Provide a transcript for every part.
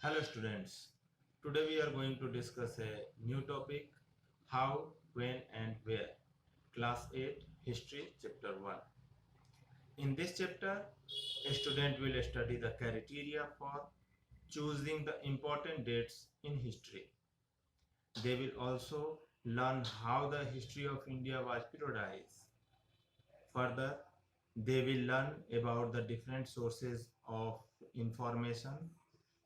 Hello students. Today we are going to discuss a new topic, how, when and where. Class 8 History Chapter 1. In this chapter, a student will study the criteria for choosing the important dates in history. They will also learn how the history of India was periodized. Further, they will learn about the different sources of information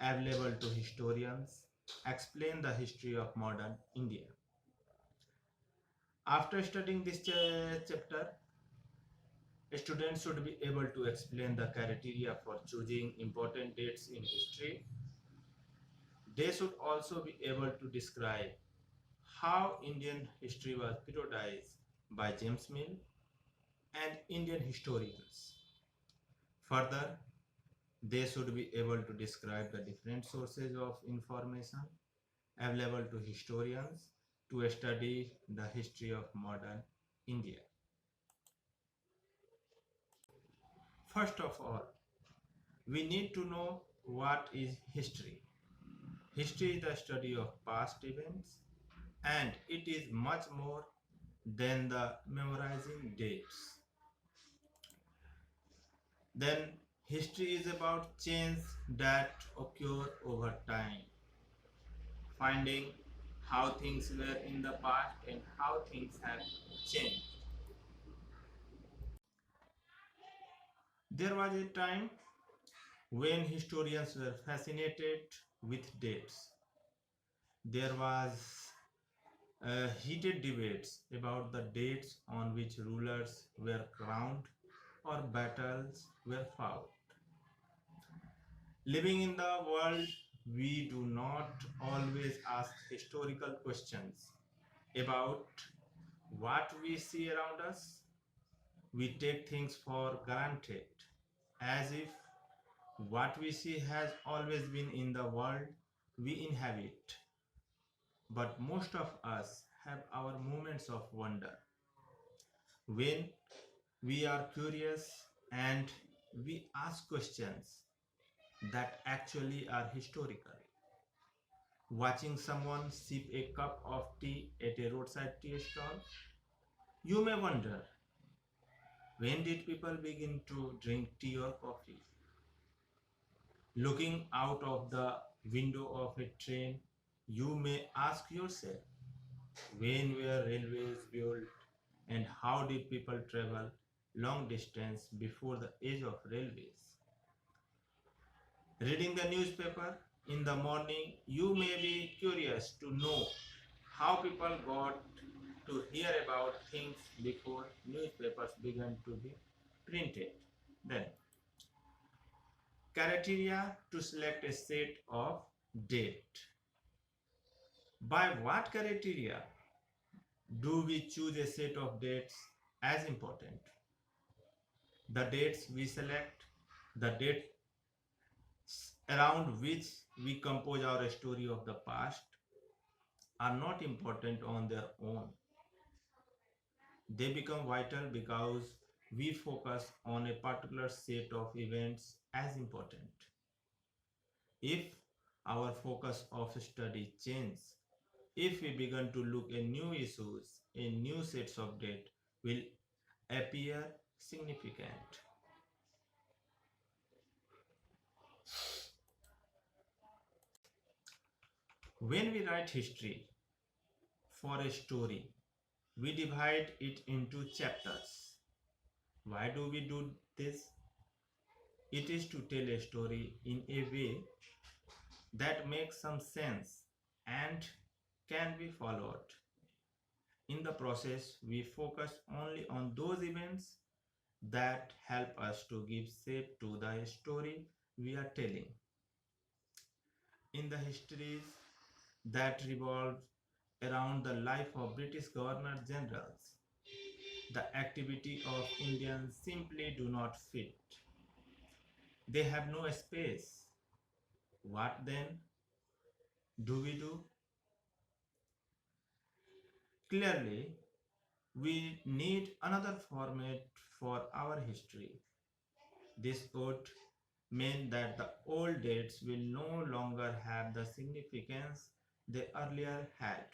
available to historians, explain the history of modern India. After studying this chapter, students should be able to explain the criteria for choosing important dates in history. They should also be able to describe how Indian history was periodized by James Mill and Indian historians. Further, they should be able to describe the different sources of information available to historians to study the history of modern India. First of all, we need to know what is history. History is the study of past events and it is much more than the memorizing dates. Then history is about change that occur over time, finding how things were in the past and how things have changed. There was a time when historians were fascinated with dates. There was heated debates about the dates on which rulers were crowned or battles were fought. Living in the world, we do not always ask historical questions about what we see around us. We take things for granted as if what we see has always been in the world we inhabit. But most of us have our moments of wonder when we are curious and we ask questions that actually are historical. Watching someone sip a cup of tea at a roadside tea stall, you may wonder, when did people begin to drink tea or coffee? Looking out of the window of a train, you may ask yourself, when were railways built and how did people travel long distance before the age of railways? Reading the newspaper in the morning, you may be curious to know how people got to hear about things before newspapers began to be printed. Then, criteria to select a set of date. By what criteria do we choose a set of dates as important? The dates we select, the dates around which we compose our story of the past, are not important on their own. They become vital because we focus on a particular set of events as important. If our focus of study changes, if we begin to look at new issues, a new sets of data will appear significant. When we write history for a story, we divide it into chapters. Why do we do this? It is to tell a story in a way that makes some sense and can be followed. In the process, we focus only on those events that help us to give shape to the story we are telling. In the histories that revolve around the life of British Governor Generals, the activity of Indians simply do not fit. They have no space. What then do we do? Clearly, we need another format for our history. This would meant that the old dates will no longer have the significance they earlier had.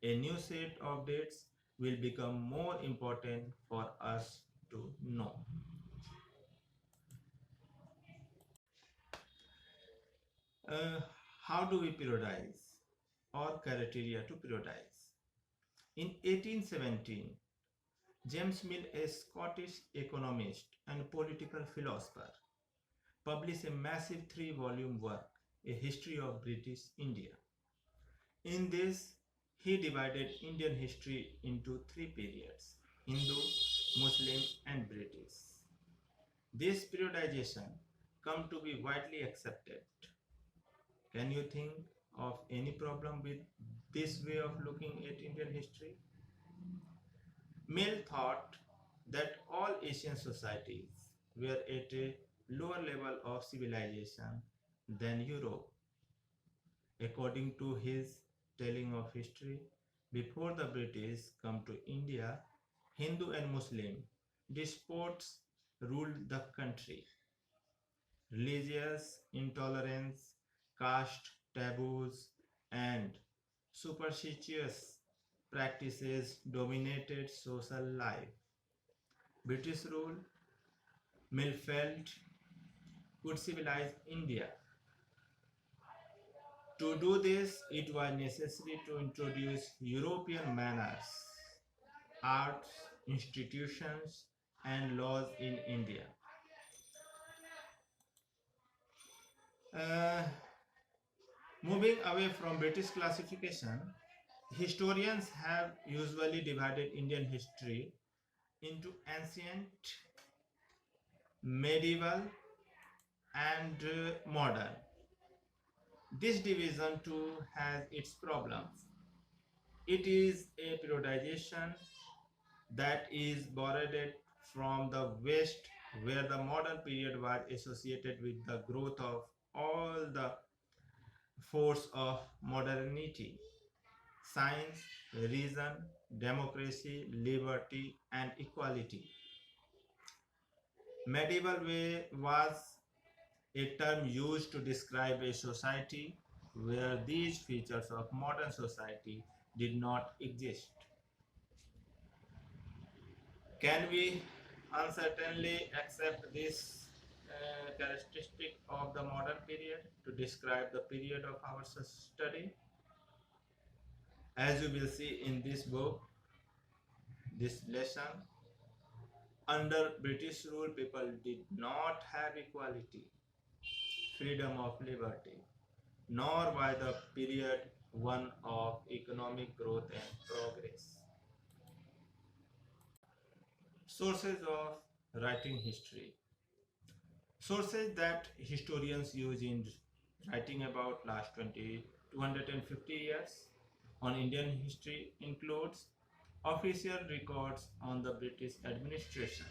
A new set of dates will become more important for us to know. Uh, how do we periodize or criteria to periodize? In 1817, James Mill, a Scottish economist and political philosopher, published a massive three-volume work, A History of British India. In this, he divided Indian history into three periods: Hindu, Muslim, and British. This periodization come to be widely accepted. Can you think of any problem with this way of looking at Indian history? Mill thought that all Asian societies were at a lower level of civilization than Europe. According to his telling of history, before the British come to India, Hindu and Muslim despots ruled the country. Religious intolerance, caste taboos, and superstitious practices dominated social life. British rule, Mill felt, could civilize India. To do this, it was necessary to introduce European manners, arts, institutions, and laws in India. Uh, Moving away from British classification, historians have usually divided Indian history into ancient, medieval, and modern. This division too has its problems. It is a periodization that is borrowed from the West, where the modern period was associated with the growth of all the force of modernity: science, reason, democracy, liberty, and equality. Medieval way was a term used to describe a society where these features of modern society did not exist. Can we uncertainly accept this characteristic of the modern period to describe the period of our study? As you will see in this book, this lesson, under British rule, people did not have equality, freedom of liberty, nor by the period one of economic growth and progress. Sources of writing history. Sources that historians use in writing about last 250 years on Indian history includes official records on the British administration.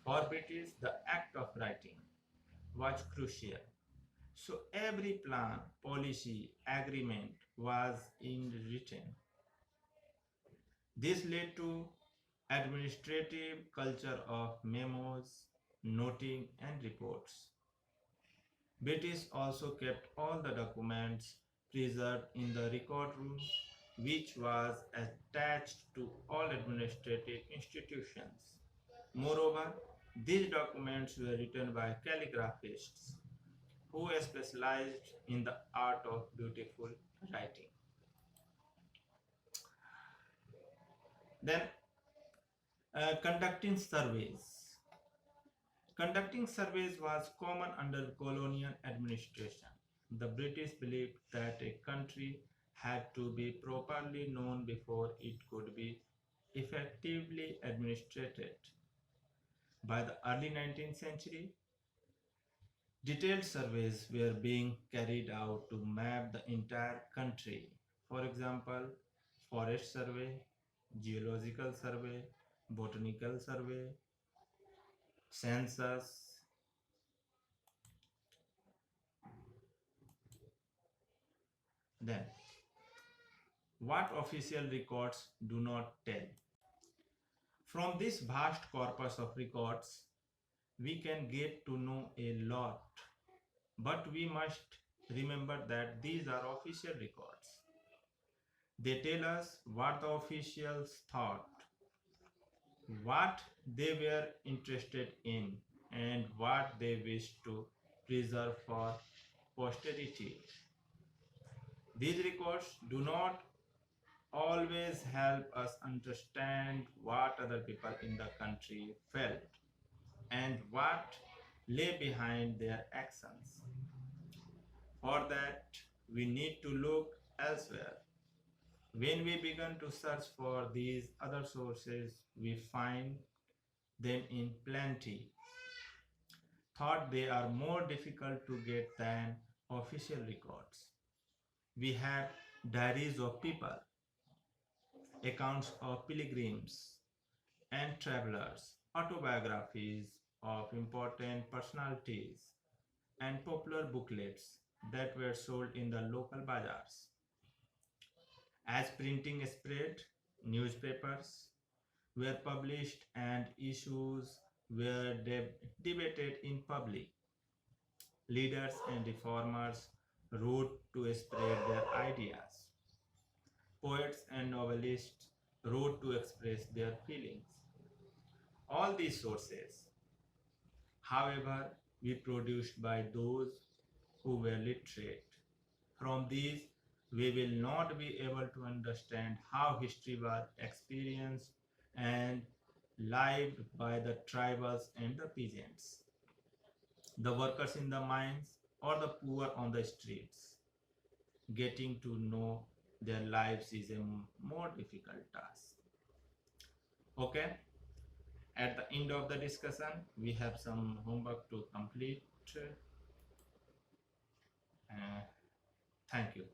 For British, the act of writing was crucial. So every plan, policy, agreement was in written. This led to administrative culture of memos, noting, and reports. British also kept all the documents preserved in the record room, which was attached to all administrative institutions. Moreover, these documents were written by calligraphists who specialized in the art of beautiful writing. Then, conducting surveys. Conducting surveys was common under colonial administration. The British believed that a country had to be properly known before it could be effectively administered. By the early 19th century, detailed surveys were being carried out to map the entire country. For example, forest survey, geological survey, botanical survey, census. Then, what official records do not tell? From this vast corpus of records, we can get to know a lot, but we must remember that these are official records. They tell us what the officials thought, what they were interested in, and what they wished to preserve for posterity. These records do not always help us understand what other people in the country felt and what lay behind their actions. For that, we need to look elsewhere. When we begin to search for these other sources, we find them in plenty. Thought they are more difficult to get than official records. We have diaries of people, accounts of pilgrims and travelers, autobiographies of important personalities, and popular booklets that were sold in the local bazaars. As printing spread, newspapers were published and issues were debated in public. Leaders and reformers wrote to spread their ideas. Poets and novelists wrote to express their feelings. All these sources, however, were produced by those who were literate. From these, we will not be able to understand how history was experienced and lived by the tribals and the peasants, the workers in the mines, or the poor on the streets. Getting to know their lives is a more difficult task. Okay, at the end of the discussion, we have some homework to complete. Uh, Thank you.